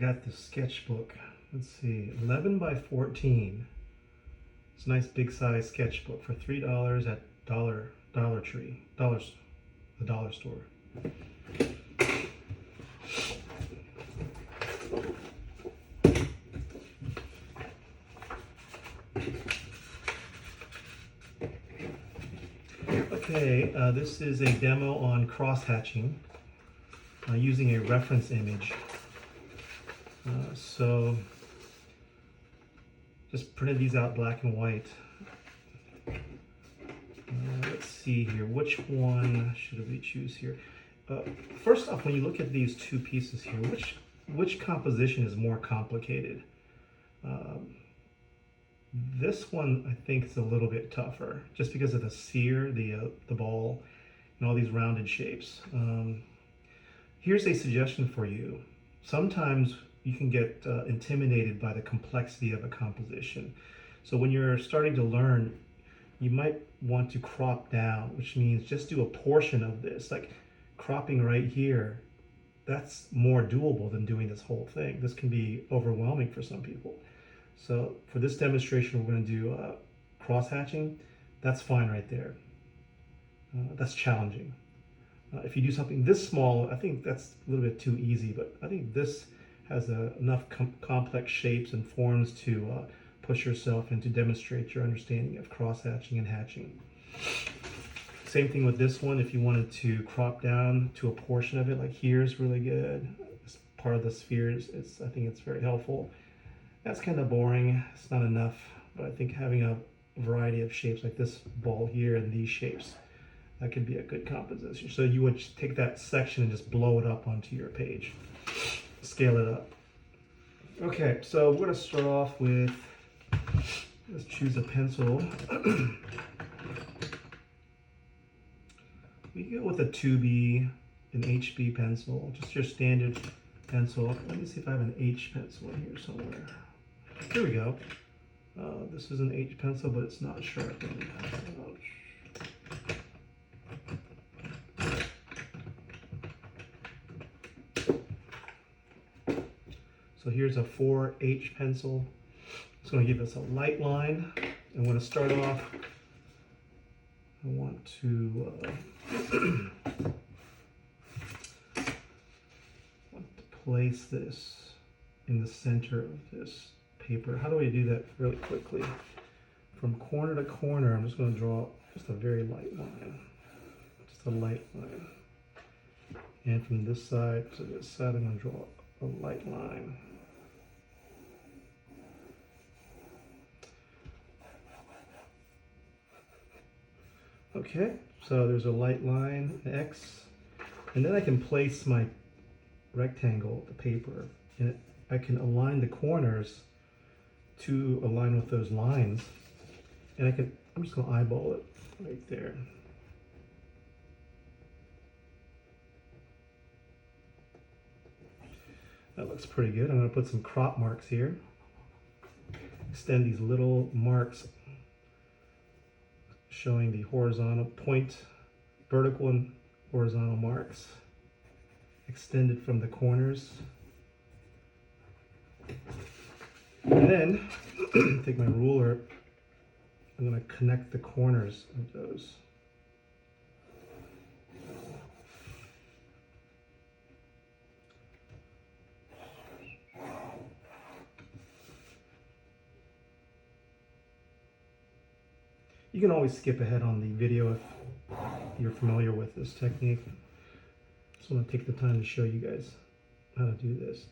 got this sketchbook. Let's see, 11 by 14. It's a nice big size sketchbook for $3 at Dollar Tree, the dollar store. Okay, this is a demo on crosshatching using a reference image. So just printed these out black and white. Let's see here, which one should we choose here? First off, when you look at these two pieces here, which composition is more complicated? This one I think is a little bit tougher, just because of the sphere, the ball, and all these rounded shapes. Here's a suggestion for you. Sometimes you can get intimidated by the complexity of a composition. So when you're starting to learn, you might want to crop down, which means just do a portion of this, like cropping right here. That's more doable than doing this whole thing. This can be overwhelming for some people. So for this demonstration, we're going to do cross-hatching. That's fine right there. That's challenging. If you do something this small, I think that's a little bit too easy, but I think this has enough complex shapes and forms to push yourself and to demonstrate your understanding of cross-hatching and hatching. Same thing with this one. If you wanted to crop down to a portion of it, like here's really good. This part of the spheres, I think it's very helpful. That's kind of boring. It's not enough, but I think having a variety of shapes like this ball here and these shapes, that could be a good composition. So you would take that section and just blow it up onto your page. Scale it up. Okay, so we're going to start off with, let's choose a pencil. We go with a 2B, an HB pencil, just your standard pencil. Let me see if I have an H pencil in here somewhere. Here we go. This is an H pencil, but it's not sharpened. So here's a 4H pencil. It's going to give us a light line. I'm going to start off. I want to place this in the center of this paper. How do I do that really quickly? From corner to corner, I'm just going to draw just a very light line. Just a light line. And from this side to this side, I'm going to draw a light line. Okay, so there's a light line, X, and then I can place my rectangle, the paper, and I can align the corners to align with those lines, and I'm just going to eyeball it right there. That looks pretty good. I'm going to put some crop marks here. Extend these little marks showing the horizontal point, vertical and horizontal marks extended from the corners. And then take my ruler, I'm going to connect the corners of those. You can always skip ahead on the video if you're familiar with this technique. So I'm going to take the time to show you guys how to do this.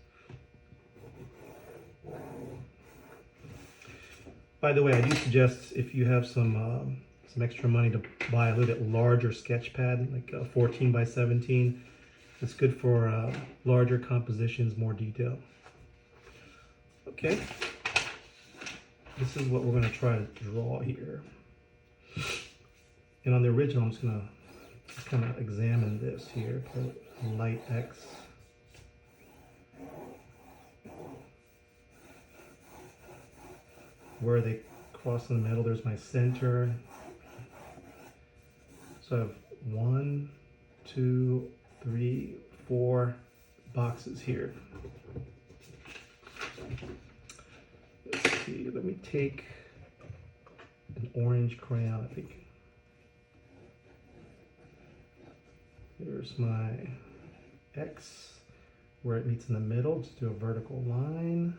By the way, I do suggest if you have some extra money to buy a little bit larger sketch pad, like a 14 by 17. It's good for larger compositions, more detail. Okay, this is what we're going to try to draw here. And on the original, I'm just going to kind of examine this here. Put a light X. Where they cross in the middle, there's my center. So I have 1, 2, 3, 4 boxes here. take an orange crayon, I think. Here's my X where it meets in the middle. Just do a vertical line.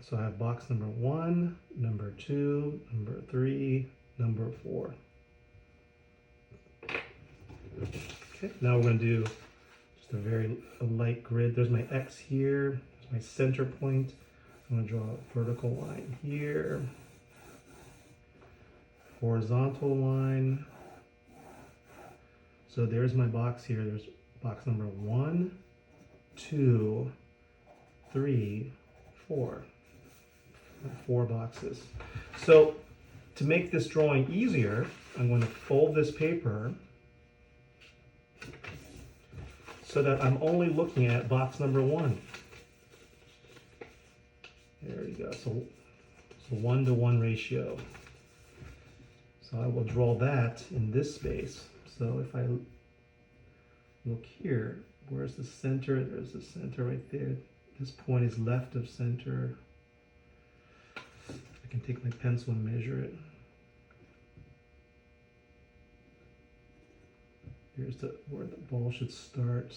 So I have box number 1, number 2, number 3, number 4. Okay, now we're going to do just a very light grid. There's my X here. There's my center point. I'm going to draw a vertical line here. Horizontal line. So there's my box here. There's box number 1, 2, 3, 4. 4 boxes. So to make this drawing easier, I'm going to fold this paper so that I'm only looking at box number 1. There you go. So 1-to-1 ratio. So I will draw that in this space. So if I look here, where's the center? There's the center right there. This point is left of center. I can take my pencil and measure it. Here's where the ball should start.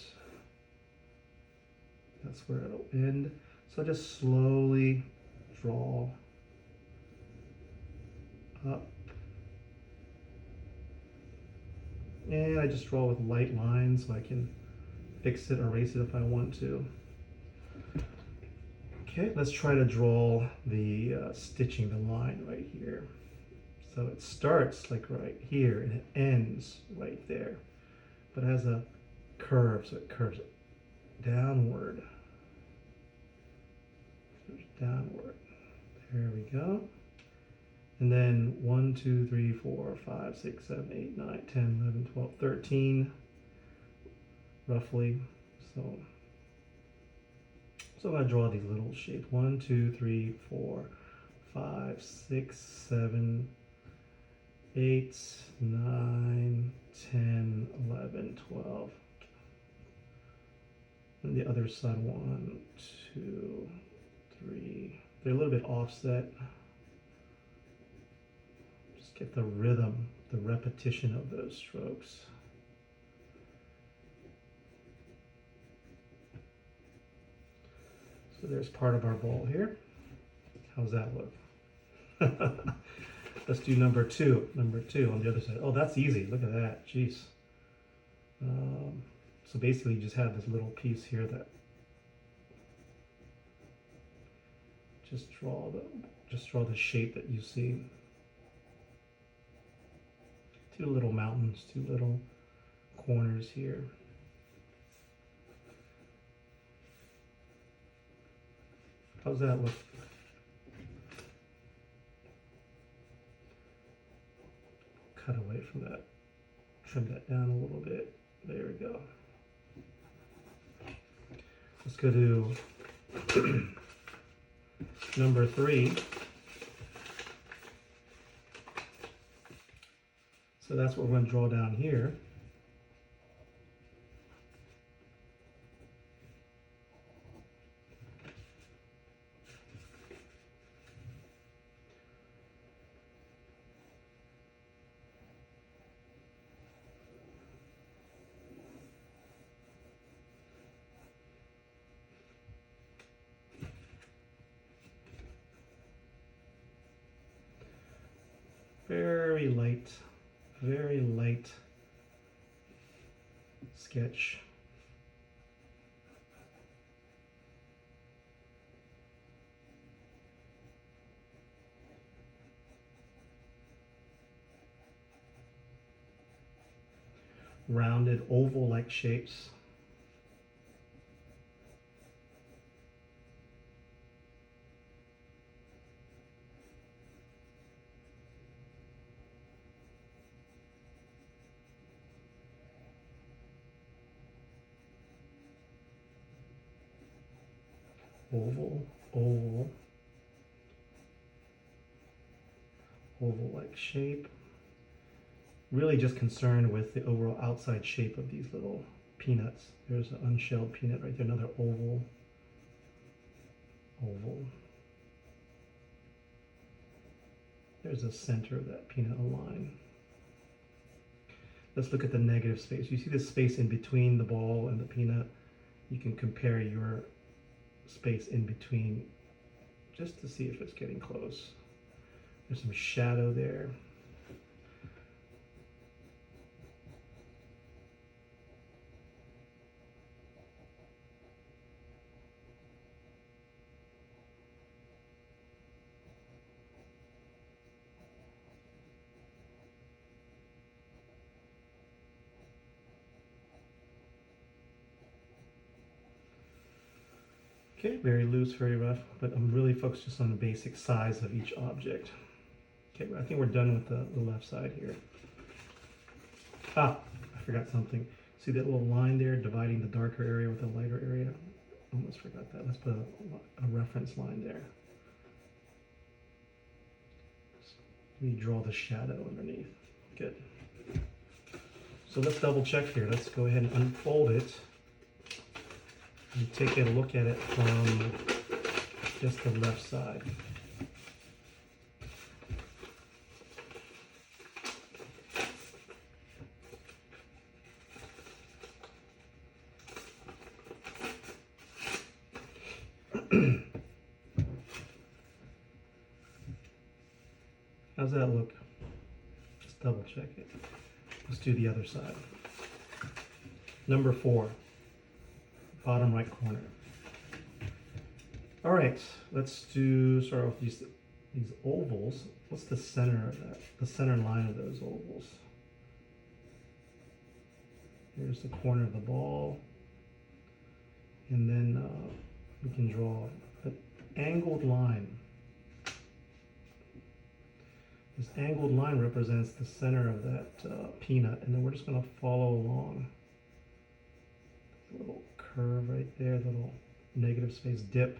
That's where it'll end. So just slowly draw up. And I just draw with light lines so I can fix it or erase it if I want to. Okay, let's try to draw the stitching, the line right here. So it starts like right here and it ends right there, but it has a curve, so it curves downward. Downward. There we go. And then 1, 2, 3, 4, 5, 6, 7, 8, 9, 10, 11, 12, 13, roughly. So I'm going to draw these little shapes. 1, 2, 3, 4, 5, 6, 7, 8, 9, 10, 11, 12. And the other side, 1, 2, 3. They're a little bit offset. Just get the rhythm, the repetition of those strokes. So there's part of our ball here. How's that look? Let's do number 2. Number 2 on the other side. Oh, that's easy. Look at that. Jeez. So basically you just have this little piece here that just draw the shape that you see. 2 little mountains, 2 little corners here. How's that look? Cut away from that. Trim that down a little bit. There we go. Let's go to number 3. So that's what we're going to draw down here. Very light sketch. Rounded oval-like shapes. Oval, oval, oval-like shape. Really just concerned with the overall outside shape of these little peanuts. There's an unshelled peanut right there, another oval. oval. There's the center of that peanut line. Let's look at the negative space. You see the space in between the ball and the peanut? You can compare your space in between just to see if it's getting close. There's some shadow there. Okay, very loose, very rough, but I'm really focused just on the basic size of each object. Okay, I think we're done with the left side here. Ah, I forgot something. See that little line there dividing the darker area with the lighter area? Almost forgot that. Let's put a reference line there. Let me draw the shadow underneath. Good. So let's double check here. Let's go ahead and unfold it and take a look at it from just the left side. How's that look? Just double check it. Let's do the other side. Number 4, bottom right corner. All right, let's start off these ovals. What's the center of that? The center line of those ovals. Here's the corner of the ball. And then we can draw an angled line. This angled line represents the center of that peanut, and then we're just going to follow along. A little curve right there, little negative space dip.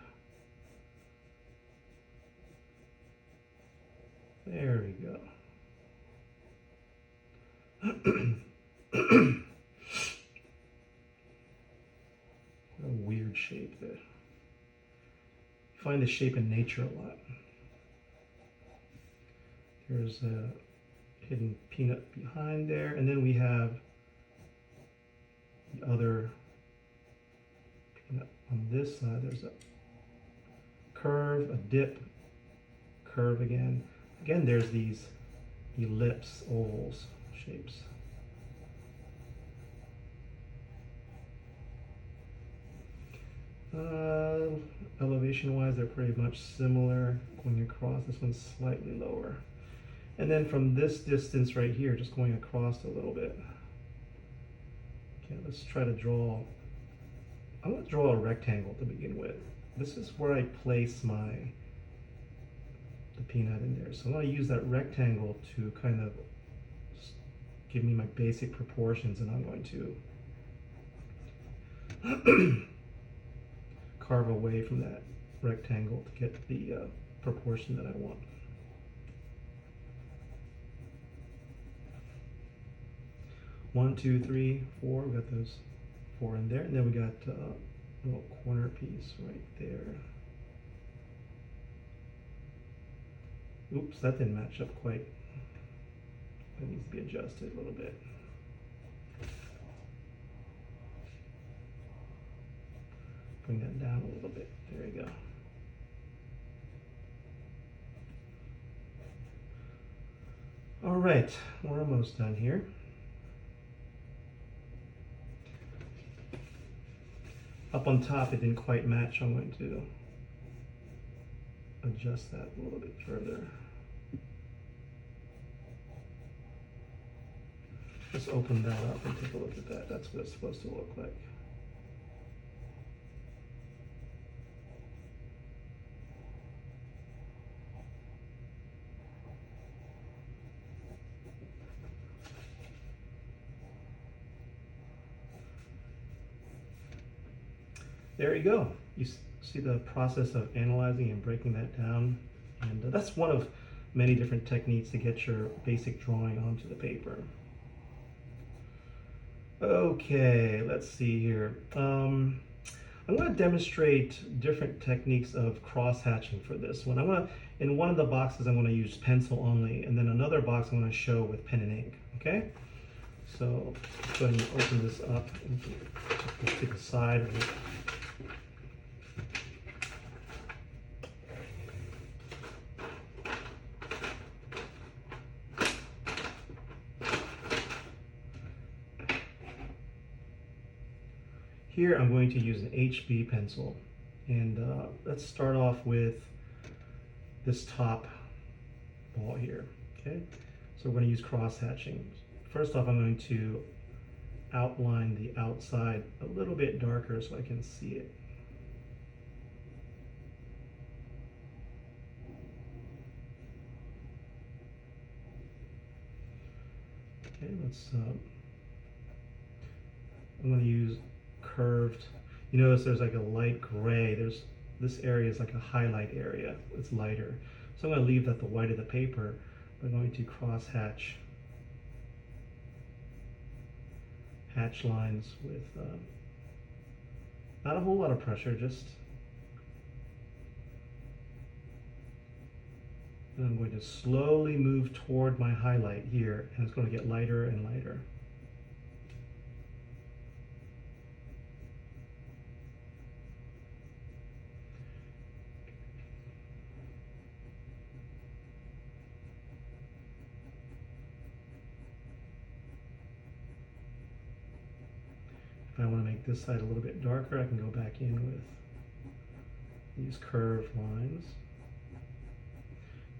There we go. What a weird shape there. You find the shape in nature a lot. There's a hidden peanut behind there, and then we have the other peanut on this side. There's a curve, a dip, curve again. Again, there's these ellipse, ovals shapes. Elevation-wise, they're pretty much similar going across. This one's slightly lower. And then from this distance right here, just going across a little bit. Okay, let's try to draw. I'm going to draw a rectangle to begin with. This is where I place the peanut in there. So I'm going to use that rectangle to kind of give me my basic proportions, and I'm going to carve away from that rectangle to get the proportion that I want. One, two, three, four. We got those 4 in there, and then we got a little corner piece right there. Oops, that didn't match up quite. That needs to be adjusted a little bit. Bring that down a little bit. There you go. All right, we're almost done here. Up on top, it didn't quite match. I'm going to adjust that a little bit further. Let's open that up and take a look at that. That's what it's supposed to look like. There you go. You see the process of analyzing and breaking that down. And that's one of many different techniques to get your basic drawing onto the paper. Okay, let's see here. I'm I'm going to demonstrate different techniques of cross-hatching for this one. In one of the boxes, I'm going to use pencil only, and then another box I'm going to show with pen and ink, okay? So let's go ahead and open this up and put this to the side. Here I'm going to use an HB pencil, and let's start off with this top ball here, okay? So we're going to use cross-hatching. First off, I'm going to outline the outside a little bit darker so I can see it. Okay, I'm going to use curved. You notice there's like a light gray. This area is like a highlight area. It's lighter. So I'm going to leave that the white of the paper. I'm going to cross hatch lines with not a whole lot of pressure, just, and I'm going to slowly move toward my highlight here, and it's going to get lighter and lighter. If I want to make this side a little bit darker, I can go back in with these curved lines.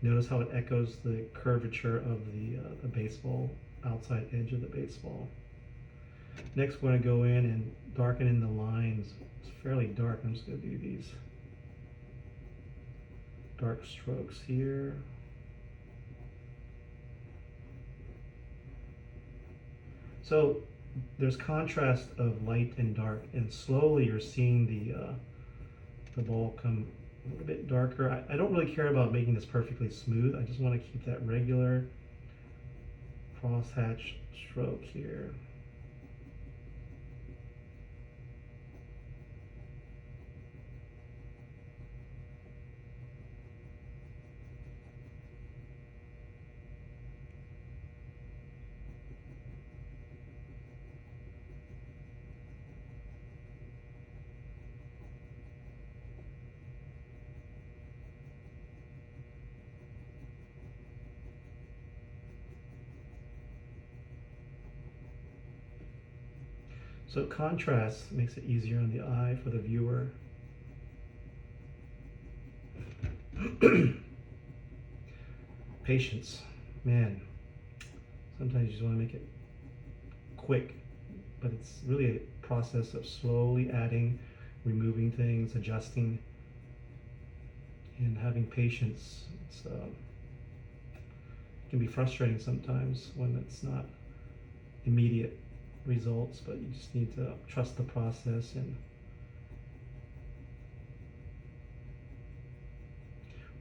Notice how it echoes the curvature of the baseball, outside edge of the baseball. Next, we're going to go in and darken in the lines. It's fairly dark. I'm just going to do these dark strokes here. So there's contrast of light and dark, and slowly you're seeing the ball come a little bit darker. I don't really care about making this perfectly smooth. I just want to keep that regular crosshatch stroke here. So contrast makes it easier on the eye for the viewer. Patience, man. Sometimes you just want to make it quick, but it's really a process of slowly adding, removing things, adjusting, and having patience. It can be frustrating sometimes when it's not immediate results, but you just need to trust the process. And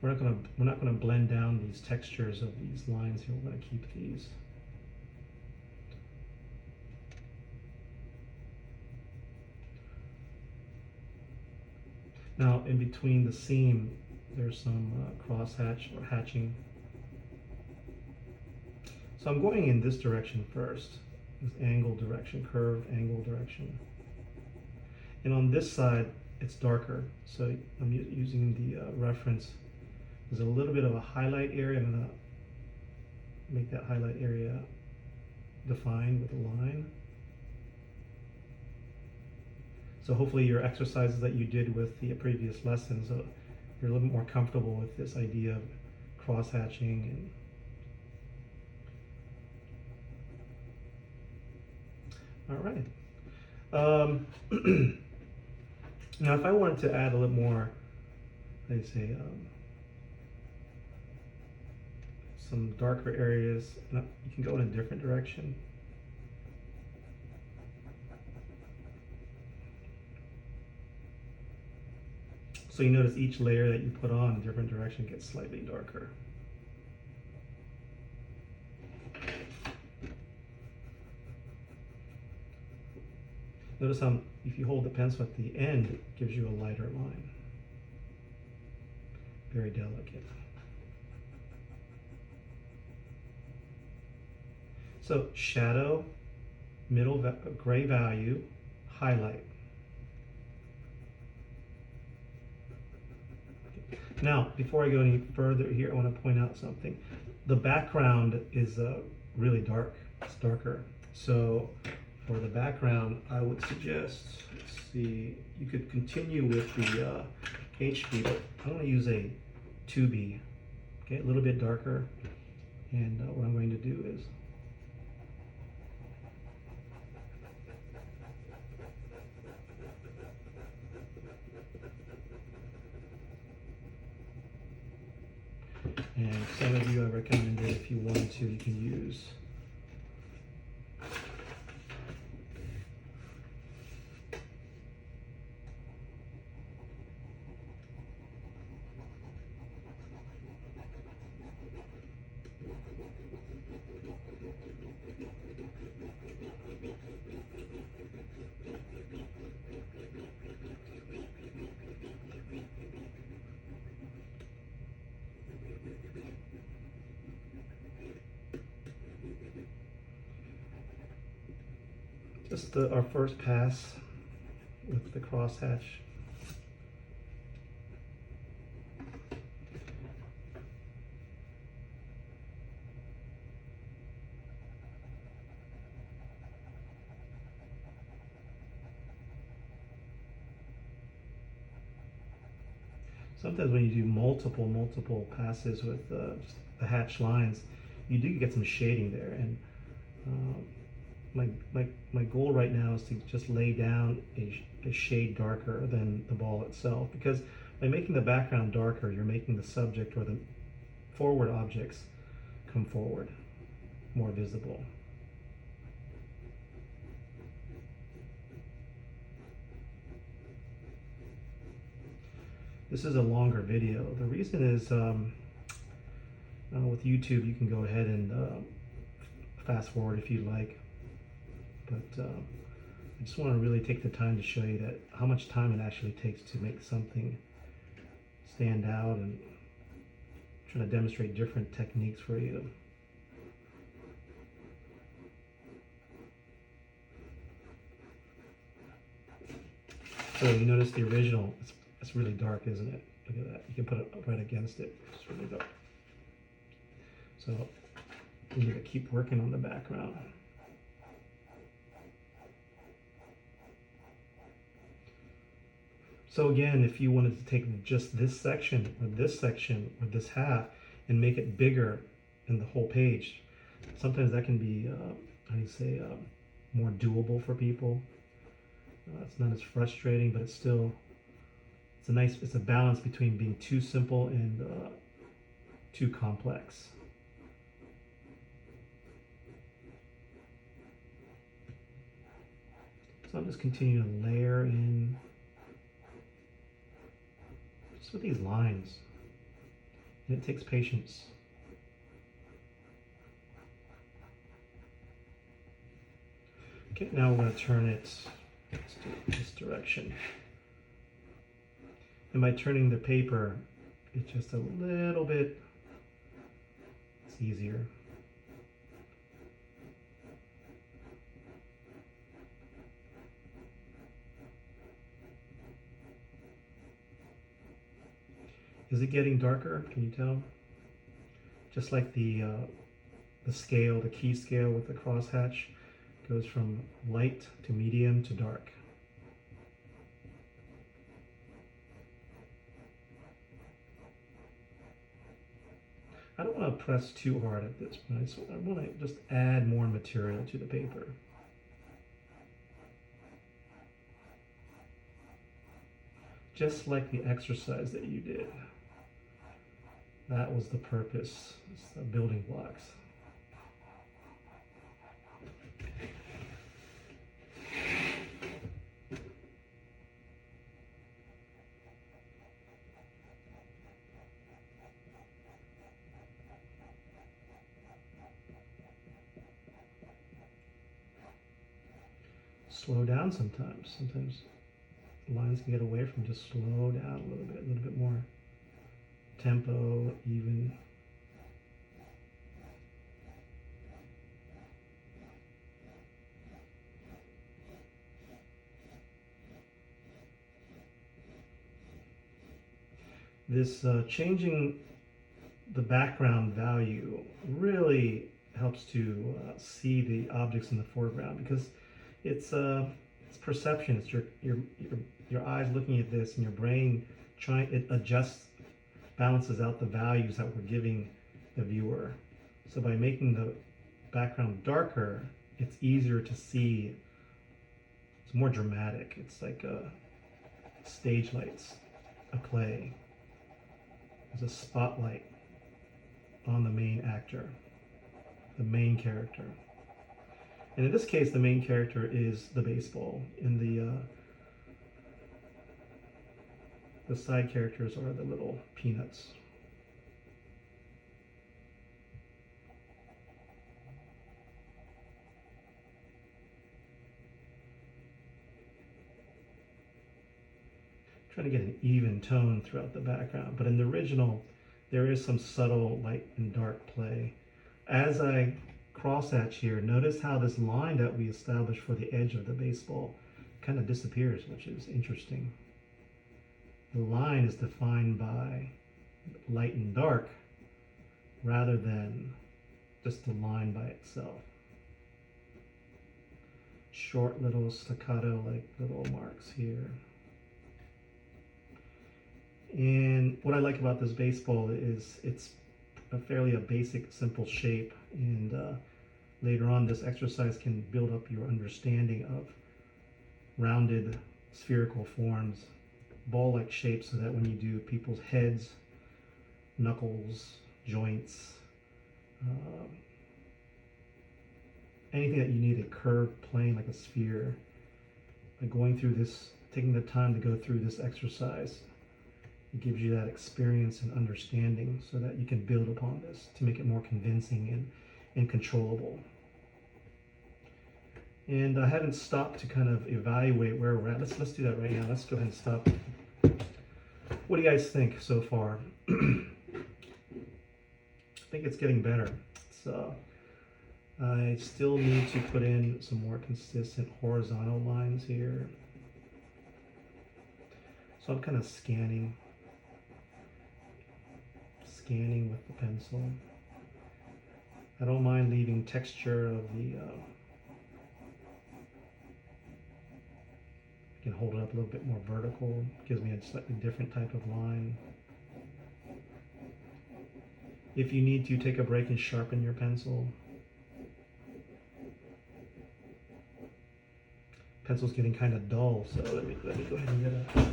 we're not gonna blend down these textures of these lines here. We're gonna keep these. Now, in between the seam, there's some crosshatch or hatching. So I'm going in this direction first. This angle direction, curved angle direction. And on this side, it's darker. So I'm using the reference. There's a little bit of a highlight area. I'm gonna make that highlight area defined with a line. So hopefully your exercises that you did with the previous lessons, you're a little bit more comfortable with this idea of cross-hatching. And all right. Now, if I wanted to add a little more, let's say, some darker areas, you can go in a different direction. So you notice each layer that you put on in a different direction gets slightly darker. Notice I'm if you hold the pencil at the end, it gives you a lighter line. Very delicate. So shadow, middle gray value, highlight. Now, before I go any further here, I want to point out something. The background is really dark. It's darker. So for the background, I would suggest, let's see, you could continue with the HB, but I want to use a 2B, okay, a little bit darker. And what I'm going to do is and some of you I recommend it if you want to, you can use just our first pass with the crosshatch. Sometimes when you do multiple passes with just the hatch lines, you do get some shading there. And my goal right now is to just lay down a shade darker than the ball itself, because by making the background darker, you're making the subject or the forward objects come forward, more visible. This is a longer video. The reason is with YouTube you can go ahead and fast forward if you like, but I just want to really take the time to show you that how much time it actually takes to make something stand out, and trying to demonstrate different techniques for you. So you notice the original, it's really dark, isn't it? Look at that. You can put it right against it. It's really dark. So you need to keep working on the background. So again, if you wanted to take just this section or this half and make it bigger in the whole page, sometimes that can be, how do you say, more doable for people. It's not as frustrating, but it's still, it's a balance between being too simple and too complex. So I'm just continuing to layer in just with these lines, and it takes patience. Okay, now we're going to turn it this direction. And by turning the paper, it's just a little bit, it's easier. Is it getting darker? Can you tell? Just like the scale, the key scale with the crosshatch goes from light to medium to dark. I don't want to press too hard at this point, so I want to just add more material to the paper. Just like the exercise that you did. That was the purpose. It's the building blocks. slow down sometimes. Sometimes lines can get away from, just slow down a little bit more tempo, even. This changing the background value really helps to see the objects in the foreground, because it's perception. It's your eyes looking at this, and your brain it adjusts, balances out the values that we're giving the viewer. So by making the background darker, it's easier to see. It's more dramatic. It's like stage lights, a play. There's a spotlight on the main actor, the main character. And in this case, the main character is the baseball. In the side characters are the little peanuts. Trying to get an even tone throughout the background, but in the original, there is some subtle light and dark play. As I crosshatch here, notice how this line that we established for the edge of the baseball kind of disappears, which is interesting. The line is defined by light and dark rather than just the line by itself. Short little staccato like little marks here. And what I like about this baseball is it's a basic, simple shape, and later on this exercise can build up your understanding of rounded spherical forms, ball-like shapes, so that when you do people's heads, knuckles, joints, anything that you need a curved plane like a sphere, by going through this, taking the time to go through this exercise, it gives you that experience and understanding so that you can build upon this to make it more convincing and controllable. And I haven't stopped to kind of evaluate where we're at. Let's do that right now. Let's go ahead and stop. What do you guys think so far? I think it's getting better. I still need to put in some more consistent horizontal lines here. So I'm kind of scanning with the pencil. I don't mind leaving texture of the, I can hold it up a little bit more vertical, gives me a slightly different type of line. If you need to, take a break and sharpen your pencil. Pencil's getting kind of dull, so let me go ahead and get a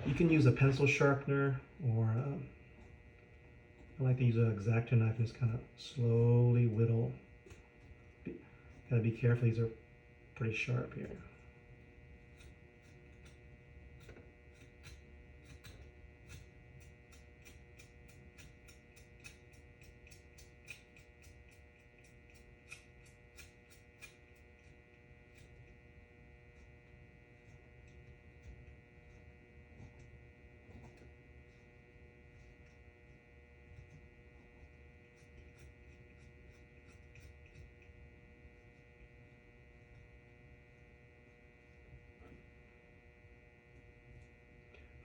You can use a pencil sharpener, or I like to use an X-Acto knife and just kind of slowly whittle. Gotta be careful, these are pretty sharp here.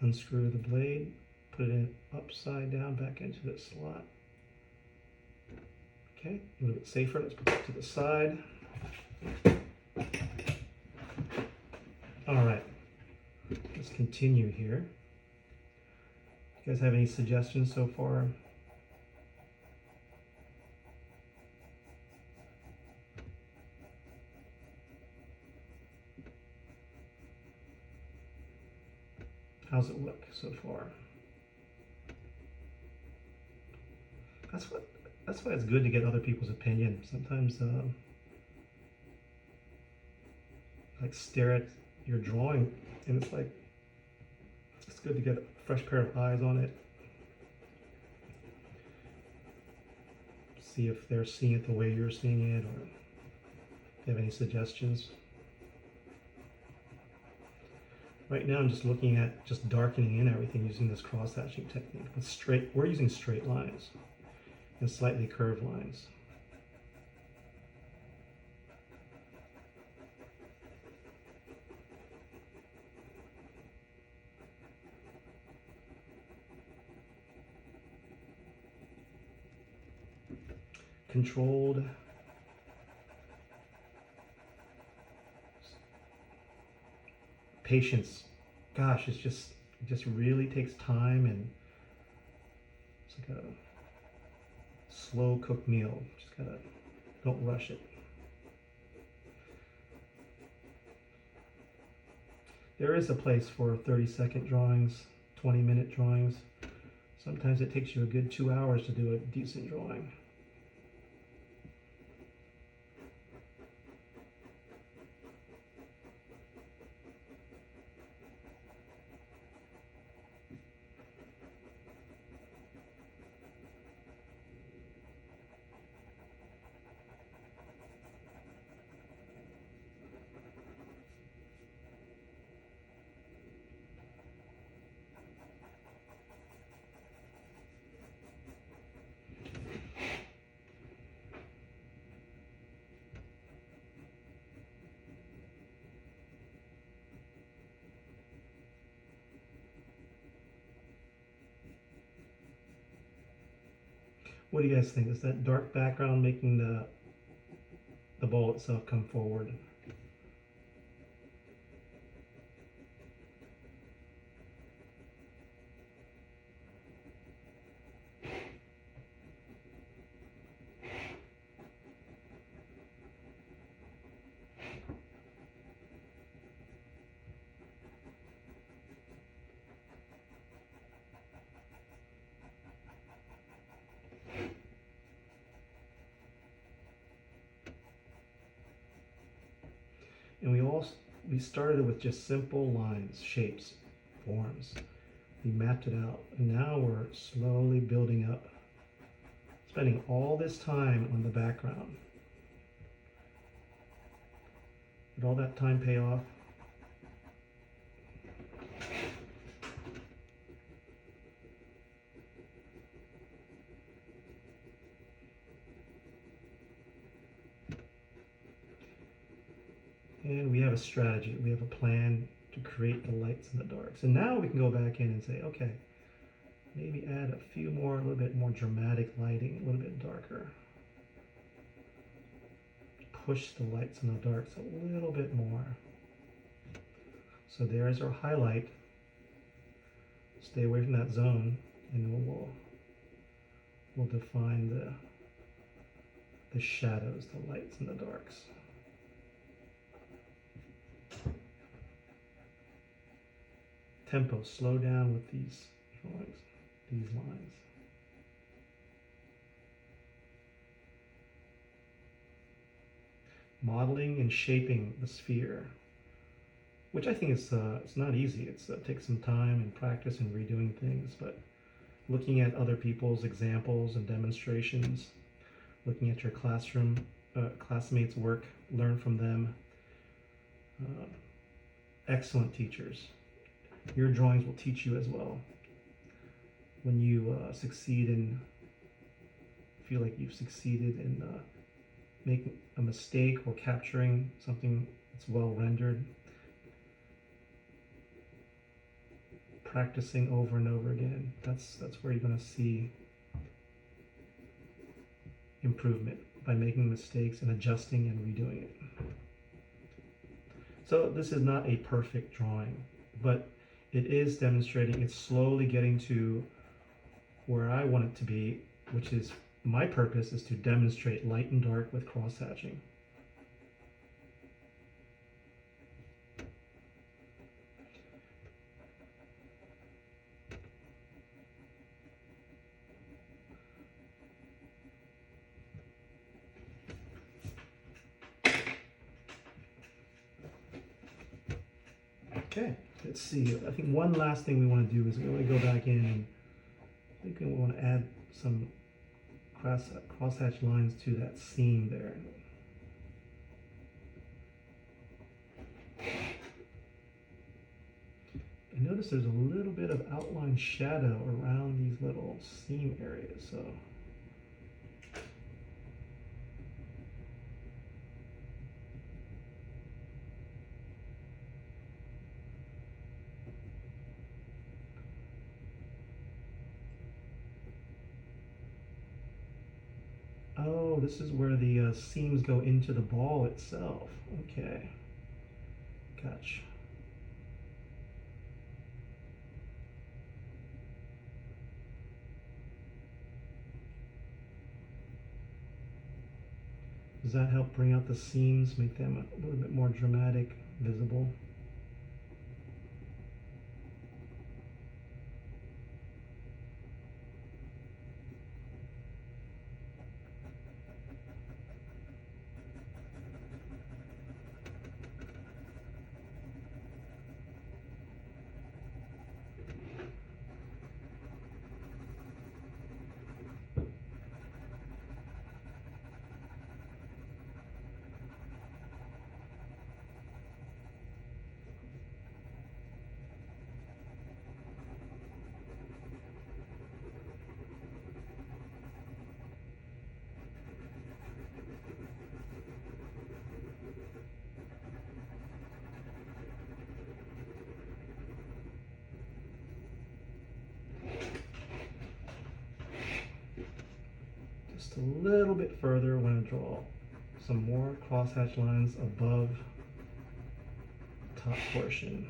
Unscrew the blade, put it in upside down back into the slot. Okay, a little bit safer. Let's put that to the side. All right, let's continue here. You guys have any suggestions so far? How's it look so far? That's why it's good to get other people's opinion. Sometimes like stare at your drawing and it's like, it's good to get a fresh pair of eyes on it. see if they're seeing it the way you're seeing it, or if you have any suggestions. Right now I'm just looking at just darkening in everything using this cross-hatching technique. We're using straight lines and slightly curved lines. Controlled. Patience. Gosh, it just really takes time, and it's like a slow cooked meal. Just gotta, don't rush it. There is a place for 30-second drawings, 20-minute drawings. Sometimes it takes you a good 2 hours to do a decent drawing. What do you guys think? Is that dark background making the ball itself come forward? And we started with just simple lines, shapes, forms. We mapped it out, and now we're slowly building up, spending all this time on the background. Did all that time pay off? And we have a strategy, we have a plan to create the lights and the darks. And now we can go back in and say, okay, maybe add a few more, a little bit more dramatic lighting, a little bit darker. Push the lights and the darks a little bit more. So there's our highlight. Stay away from that zone, and we'll define the shadows, the lights and the darks. Tempo, slow down with these drawings, these lines. Modeling and shaping the sphere, which I think is it's not easy. It takes some time and practice and redoing things, but looking at other people's examples and demonstrations, looking at your classroom classmates' work, learn from them. Excellent teachers. Your drawings will teach you as well. When you feel like you've succeeded in making a mistake or capturing something that's well rendered, practicing over and over again, that's where you're going to see improvement, by making mistakes and adjusting and redoing it. So this is not a perfect drawing, but it is demonstrating, it's slowly getting to where I want it to be, which is, my purpose is to demonstrate light and dark with cross-hatching. Okay, let's see. I think one last thing we want to do is we want to go back in, and I think we want to add some crosshatch lines to that seam there. And notice there's a little bit of outline shadow around these little seam areas. So oh, this is where the seams go into the ball itself. Okay, gotcha. Does that help bring out the seams, make them a little bit more dramatic, visible? Just a little bit further, we're going to draw some more crosshatch lines above the top portion.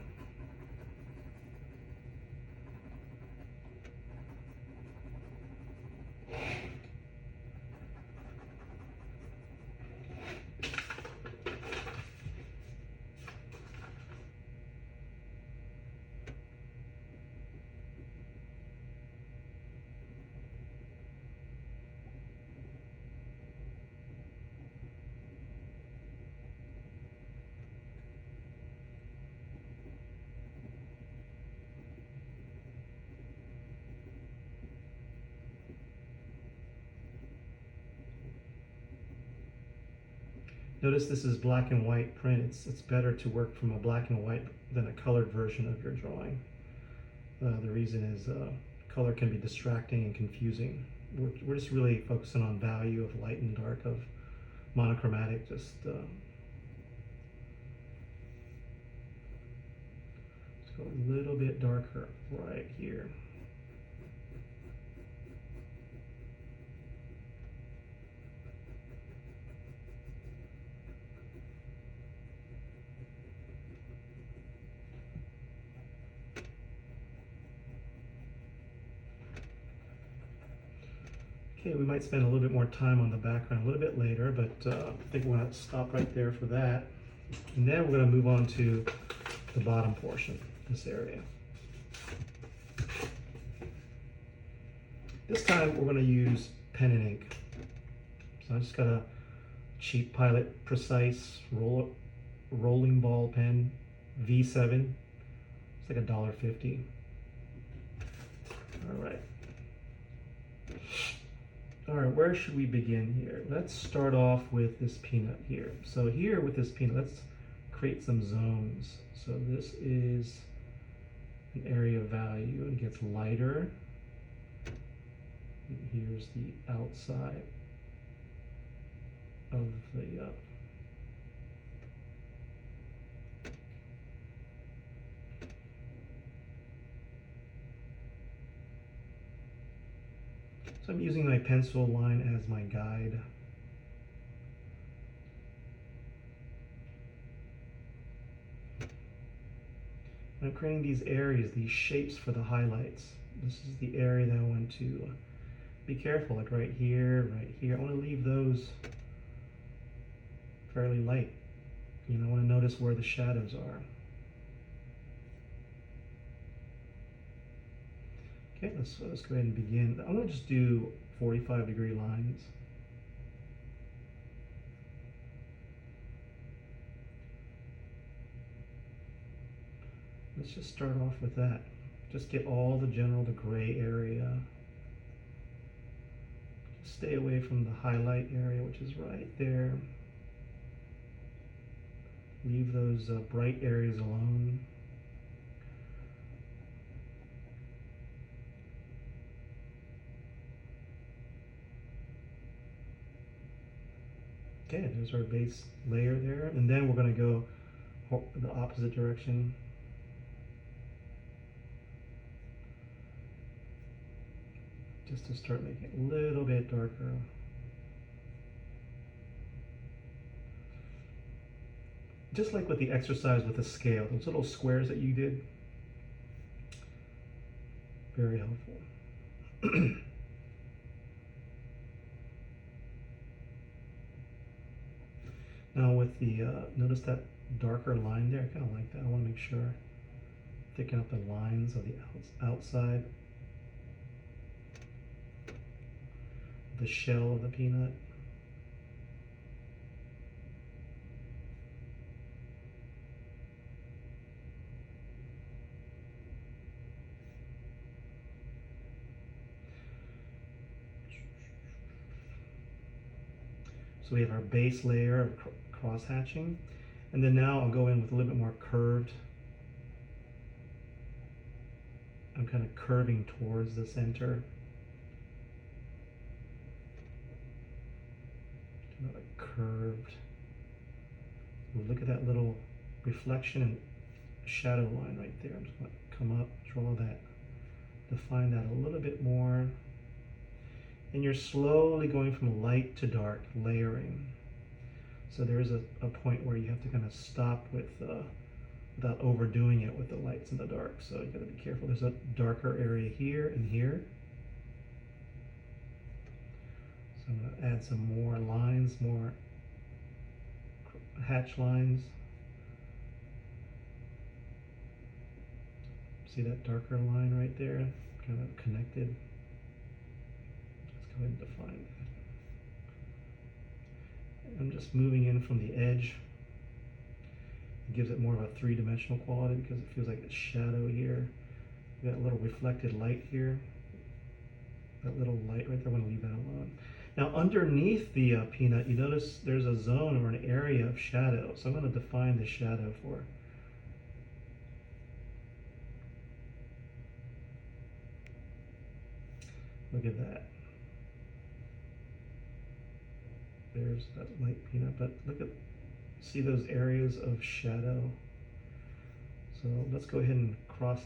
Notice this is black and white print. It's better to work from a black and white than a colored version of your drawing. The reason is color can be distracting and confusing. We're just really focusing on value of light and dark, of monochromatic. Just go a little bit darker right here. Okay, we might spend a little bit more time on the background a little bit later, but I think we're going to stop right there for that. And then we're going to move on to the bottom portion, this area. This time we're going to use pen and ink. So I just got a cheap Pilot Precise rolling ball pen, V7. It's like $1.50. All right. All right, where should we begin here? Let's start off with this peanut here. So here with this peanut, let's create some zones. So this is an area of value. It gets lighter. And here's the outside of the So I'm using my pencil line as my guide. I'm creating these areas, these shapes for the highlights. This is the area that I want to be careful, like right here, right here. I want to leave those fairly light. You know, I want to notice where the shadows are. Okay, let's go ahead and begin. I'm going to just do 45-degree lines. Let's just start off with that. Just get all the gray area. Just stay away from the highlight area, which is right there. Leave those bright areas alone. Okay, there's our base layer there, and then we're going to go the opposite direction. Just to start making it a little bit darker. Just like with the exercise with the scale, those little squares that you did, very helpful. Now with the, notice that darker line there, I kind of like that. I want to make sure, thicken up the lines of the outside, the shell of the peanut. So we have our base layer of cross hatching, and then now I'll go in with a little bit more curved. I'm kind of curving towards the center. Another curved. Ooh, look at that little reflection and shadow line right there. I'm just going to come up, draw that, define that a little bit more. And you're slowly going from light to dark, layering. So there's a point where you have to kind of stop with without overdoing it with the lights and the dark. So you got to be careful. There's a darker area here and here. So I'm going to add some more lines, more hatch lines. See that darker line right there? Kind of connected. Let's go ahead and define that. I'm just moving in from the edge. It gives it more of a three-dimensional quality because it feels like it's shadow here. You got a little reflected light here. That little light right there, I want to leave that alone. Now underneath the peanut, you notice there's a zone or an area of shadow. So I'm going to define the shadow for. Look at that. There's that light peanut, but look at, see those areas of shadow. So let's go ahead and put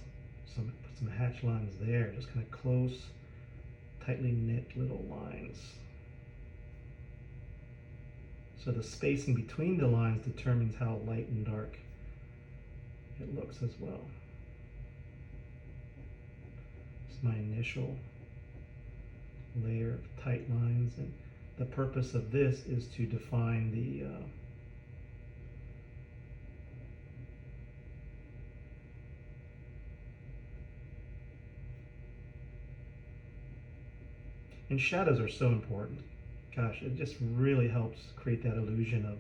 some hatch lines there, just kind of close, tightly knit little lines. So the spacing between the lines determines how light and dark it looks as well. It's my initial layer of tight lines, and the purpose of this is to define the and shadows are so important. Gosh, it just really helps create that illusion of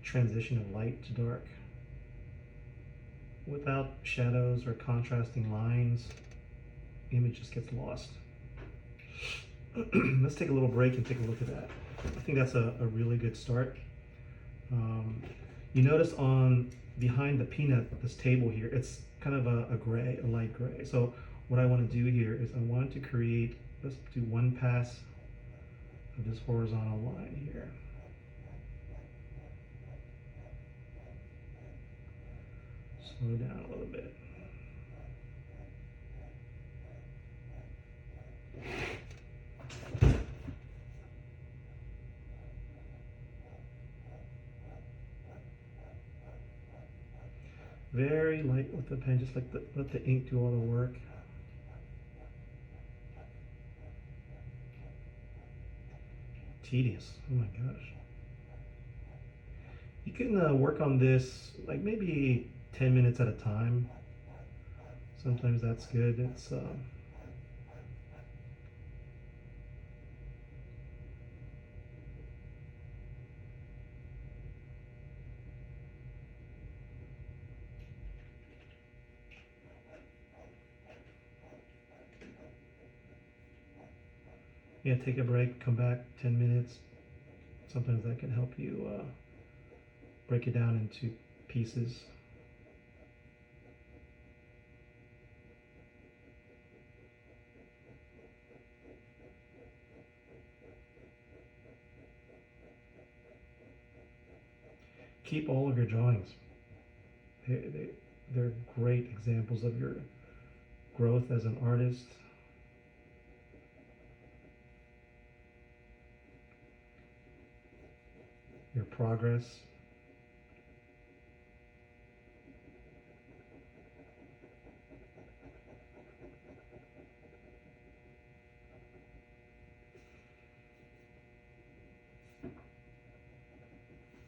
transition of light to dark. Without shadows or contrasting lines, the image just gets lost. Let's take a little break and take a look at that. I think that's a really good start. You notice on behind the peanut, this table here, it's kind of a gray, a light gray. So what I want to do here is I want to create, let's do one pass of this horizontal line here. Slow down a little bit. Very light with the pen, just like let the ink do all the work. Tedious, oh my gosh. You can work on this like maybe 10 minutes at a time. Sometimes that's good. It's Yeah, take a break, come back 10 minutes. Sometimes that can help you break it down into pieces. Keep all of your drawings. They're great examples of your growth as an artist. Your progress.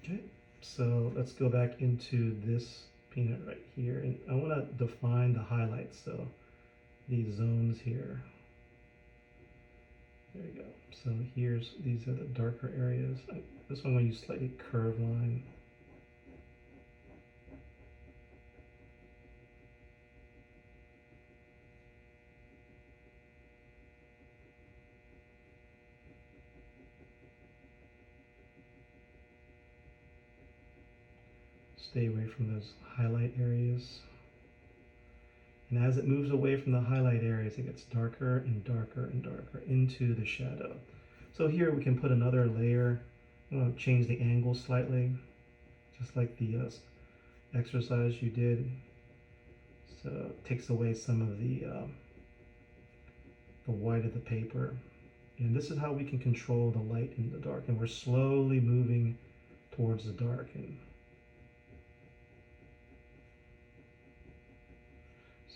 Okay, so let's go back into this peanut right here, and I want to define the highlights. So these zones here. There you go. So these are the darker areas. This one I'm going to use slightly curved line. Stay away from those highlight areas. And as it moves away from the highlight areas, it gets darker and darker and darker into the shadow. So here we can put another layer. I'm going to change the angle slightly, just like the exercise you did. So it takes away some of the white of the paper. And this is how we can control the light and the dark. And we're slowly moving towards the dark. And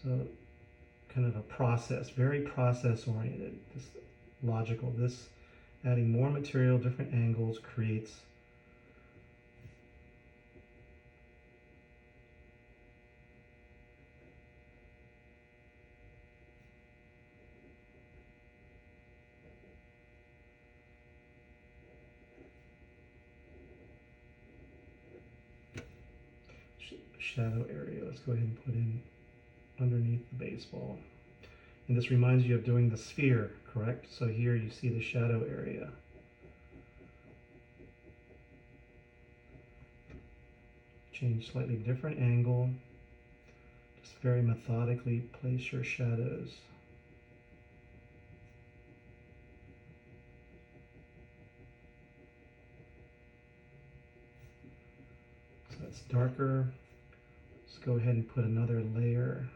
so kind of a process, very process oriented, this logical. This adding more material, different angles creates shadow area. Let's go ahead and put in underneath the baseball. And this reminds you of doing the sphere, correct? So here you see the shadow area. Change slightly different angle. Just very methodically place your shadows. So that's darker. Let's go ahead and put another layer.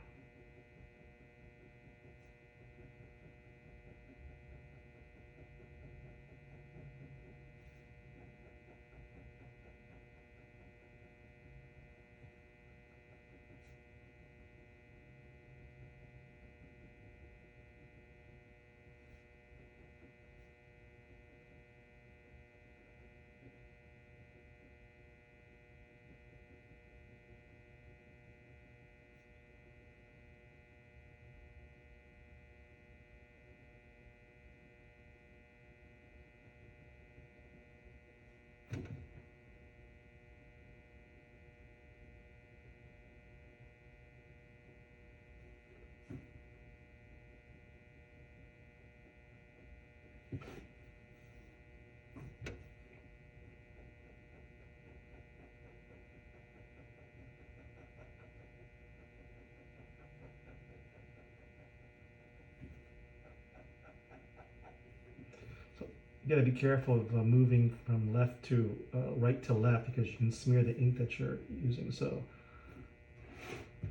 You got to be careful of moving from left to right to left because you can smear the ink that you're using. So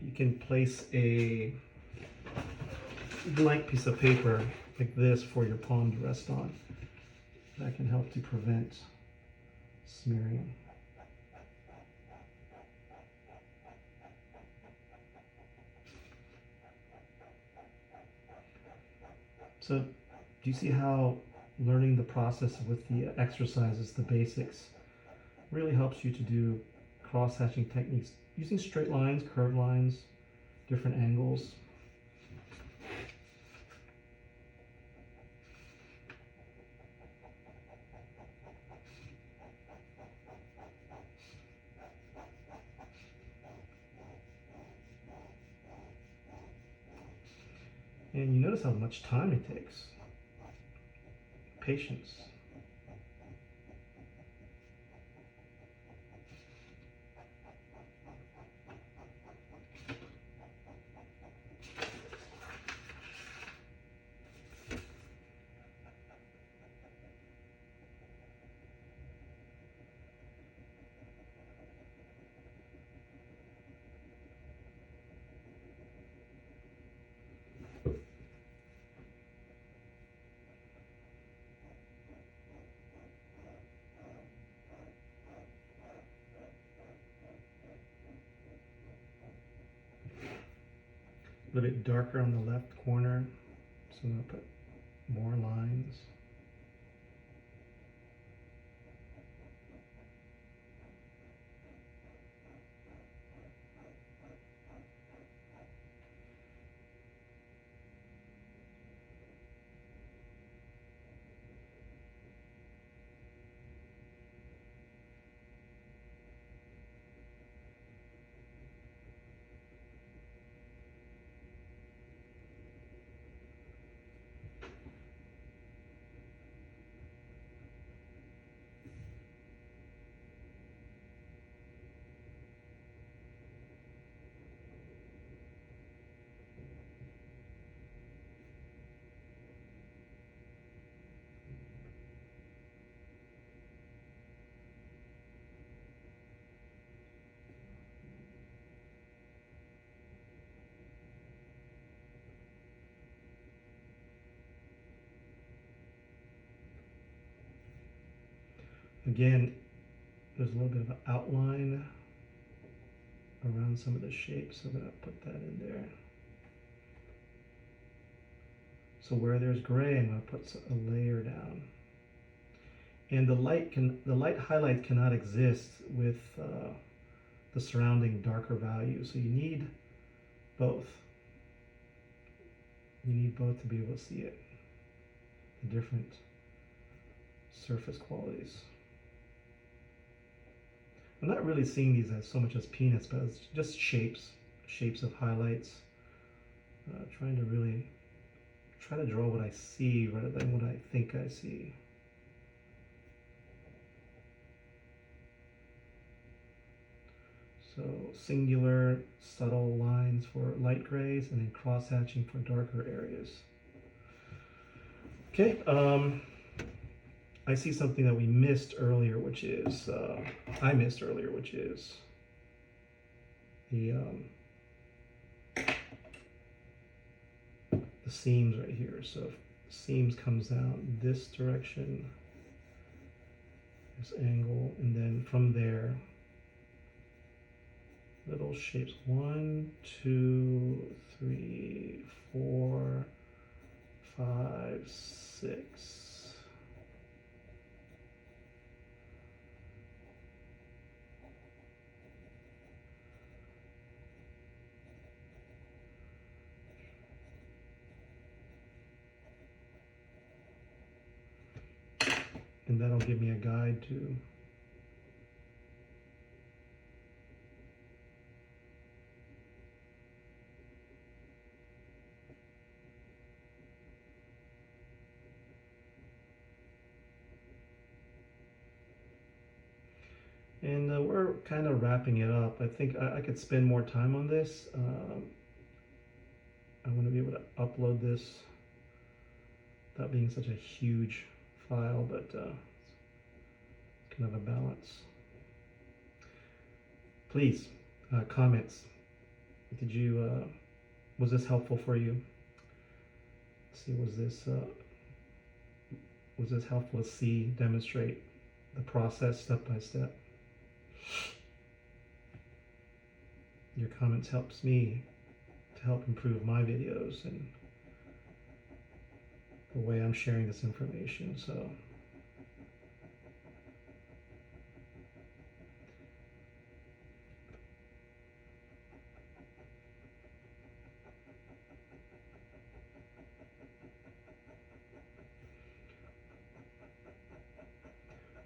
you can place a blank piece of paper like this for your palm to rest on. That can help to prevent smearing. So do you see how learning the process with the exercises, the basics, really helps you to do cross-hatching techniques using straight lines, curved lines, different angles. And you notice how much time it takes. patience. A little bit darker on the left corner, so I'm going to put more lines. Again, there's a little bit of an outline around some of the shapes, so I'm going to put that in there. So where there's gray, I'm going to put a layer down. And the light highlight cannot exist with the surrounding darker value. So you need both. You need both to be able to see it. The different surface qualities. I'm not really seeing these as so much as peanuts, but it's just shapes of highlights. Trying to really try to draw what I see rather than what I think I see. So singular, subtle lines for light grays, and then cross-hatching for darker areas. Okay, I see something that we missed earlier, which is, I missed earlier, which is the seams right here. So if the seams comes down this direction, this angle, and then from there, little shapes, 1, 2, 3, 4, 5, 6. And that'll give me a guide to and we're kind of wrapping it up. I think I could spend more time on this. I want to be able to upload this without being such a huge file, but it's kind of a balance. Please, comments. Did you, was this helpful for you? Let's see, was this helpful to see, demonstrate the process step by step? Your comments helps me to help improve my videos and the way I'm sharing this information. So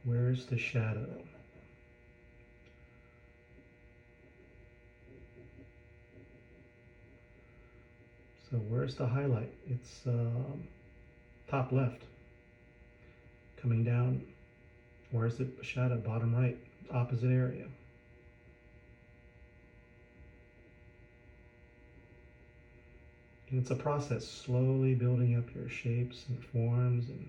where's the shadow? So where's the highlight? It's top left. coming down. Where's the shadow? Bottom right, opposite area. And it's a process, slowly building up your shapes and forms and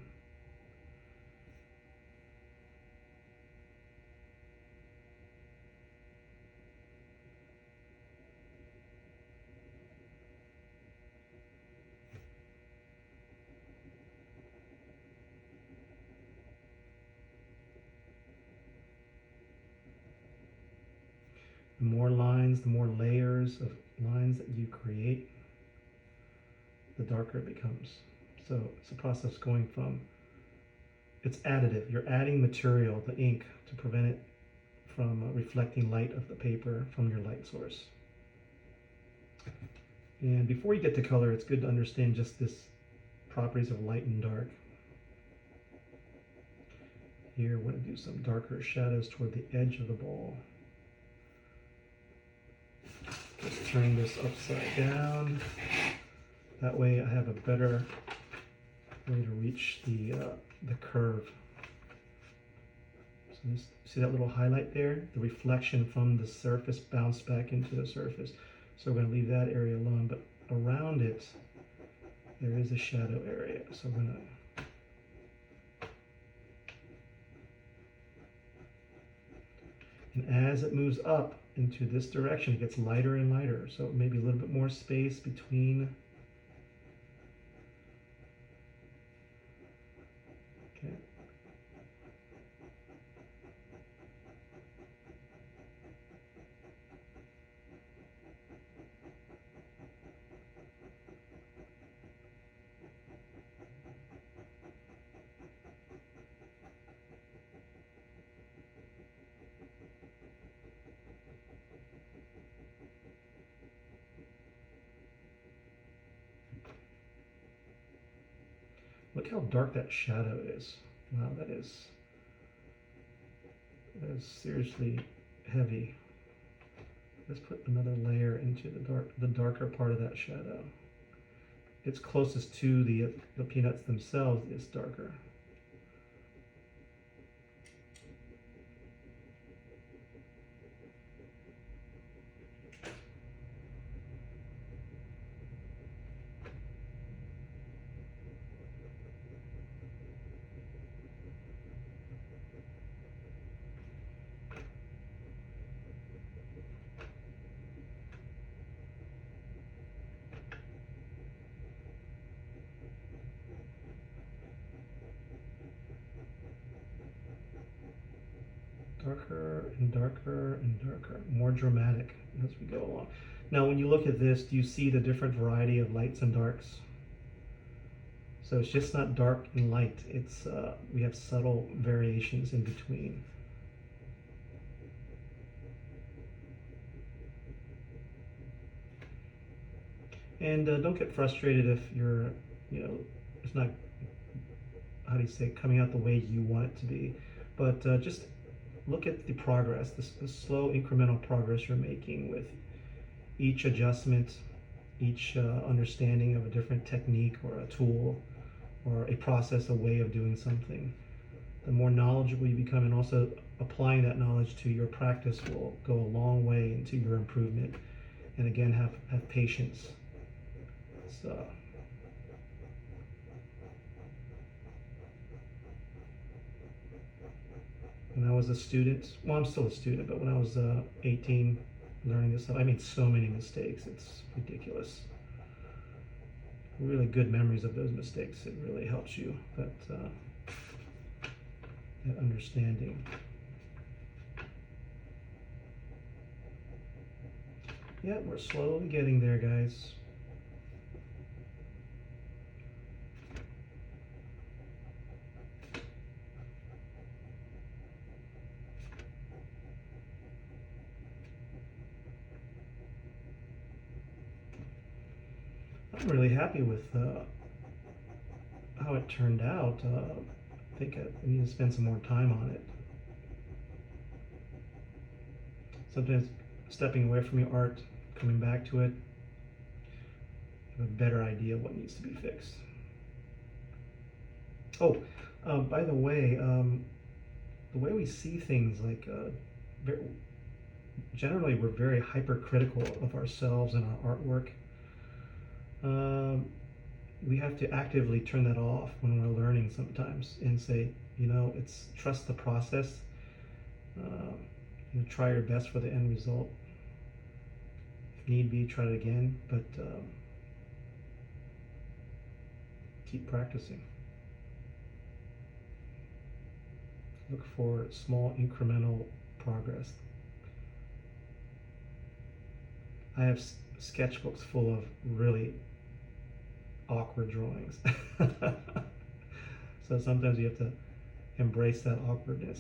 the more lines, the more layers of lines that you create, the darker it becomes. So it's a process going from, it's additive. You're adding material, the ink, to prevent it from reflecting light of the paper from your light source. And before you get to color, it's good to understand just this properties of light and dark. Here, we're going to do some darker shadows toward the edge of the ball. Just turn this upside down. That way I have a better way to reach the curve. So this, see that little highlight there? The reflection from the surface bounced back into the surface. So we're going to leave that area alone, but around it, there is a shadow area. So we're going to, and as it moves up into this direction, it gets lighter and lighter. So maybe a little bit more space between. Okay. Look how dark that shadow is. Wow, that is seriously heavy. Let's put another layer into the darker part of that shadow. It's closest to the peanuts themselves is darker. Darker and darker and darker, more dramatic as we go along. Now when you look at this, do you see the different variety of lights and darks? So it's just not dark and light, it's we have subtle variations in between. And don't get frustrated if you're, it's not, how do you say, coming out the way you want it to be. But just look at the progress, the slow incremental progress you're making with each adjustment, each understanding of a different technique or a tool or a process, a way of doing something. The more knowledgeable you become, and also applying that knowledge to your practice will go a long way into your improvement. And again, have patience. So, when I was a student, well, I'm still a student, but when I was 18, learning this stuff, I made so many mistakes. It's ridiculous. Really good memories of those mistakes. It really helps you, that understanding. Yeah, we're slowly getting there, guys. I'm really happy with how it turned out. I think I need to spend some more time on it. Sometimes stepping away from your art, coming back to it, have a better idea of what needs to be fixed. Oh, By the way we see things, like generally we're very hypercritical of ourselves and our artwork. Um, we have to actively turn that off when we're learning sometimes and say, it's trust the process. Um, try your best for the end result. If need be, try it again, but keep practicing. Look for small incremental progress. I have sketchbooks full of really awkward drawings. So sometimes you have to embrace that awkwardness.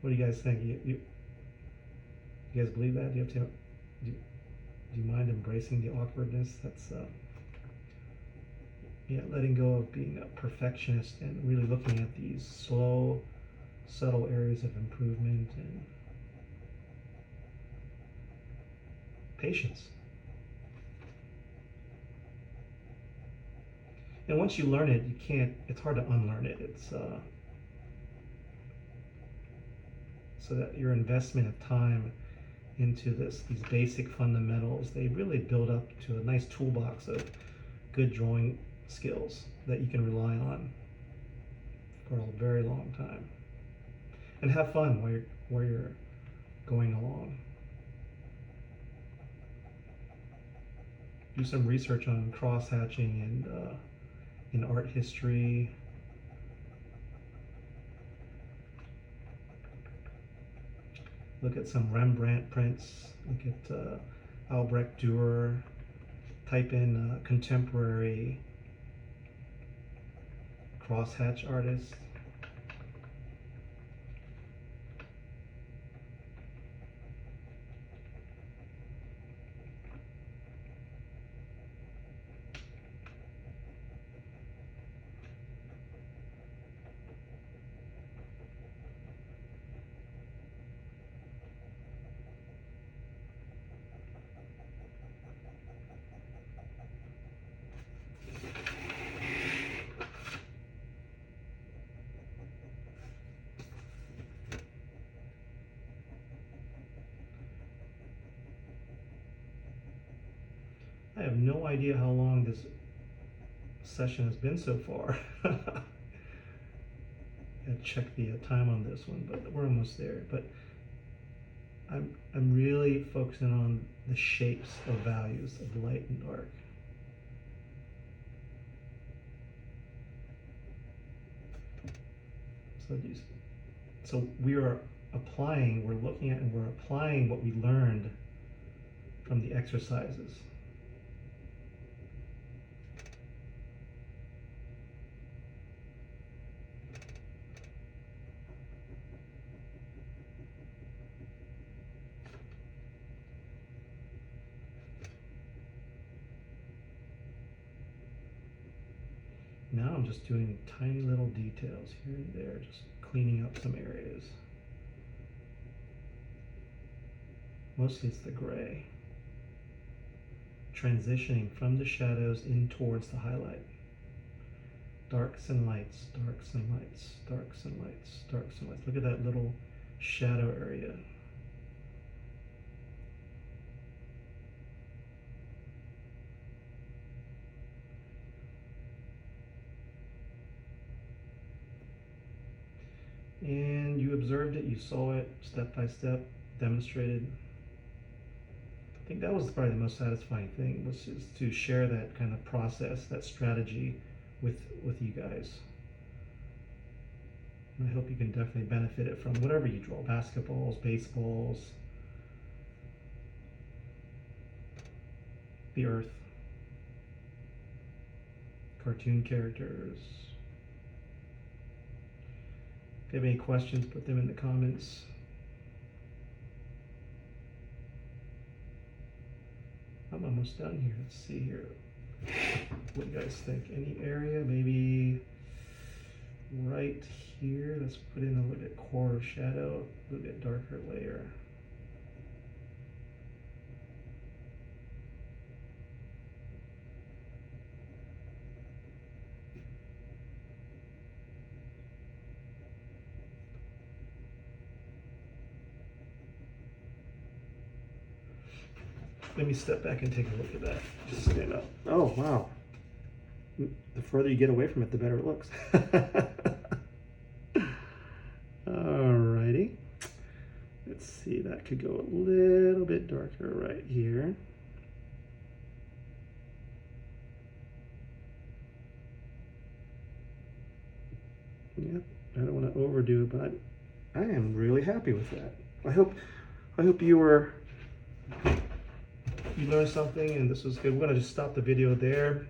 What do you guys think? You guys believe that? Do you mind embracing the awkwardness? That's letting go of being a perfectionist and really looking at these slow, subtle areas of improvement and patience. And once you learn it, it's hard to unlearn it. It's so that your investment of time into these basic fundamentals, they really build up to a nice toolbox of good drawing skills that you can rely on for a very long time. And have fun while you're going along. Do some research on cross-hatching and in art history. Look at some Rembrandt prints. Look at Albrecht Dürer. Type in contemporary crosshatch artist. I have no idea how long this session has been so far. Gotta check the time on this one, but we're almost there. But I'm really focusing on the shapes of values of light and dark. So we're looking at and we're applying what we learned from the exercises. Now I'm just doing tiny little details here and there, just cleaning up some areas. Mostly it's the gray. Transitioning from the shadows in towards the highlight. Darks and lights, darks and lights, darks and lights, darks and lights. Look at that little shadow area. And you observed it, you saw it step by step, demonstrated. I think that was probably the most satisfying thing, was just to share that kind of process, that strategy with you guys. And I hope you can definitely benefit it from whatever you draw, basketballs, baseballs, the earth, cartoon characters. If you have any questions, put them in the comments. I'm almost done here. Let's see here. What do you guys think? Any area? Maybe right here. Let's put in a little bit core shadow, a little bit darker layer. let me step back and take a look at that. Just stand up. Oh, wow. The further you get away from it, the better it looks. Alrighty. Let's see, that could go a little bit darker right here. Yep, I don't want to overdo it, but I am really happy with that. I hope you learned something and this was good. We're going to just stop the video there.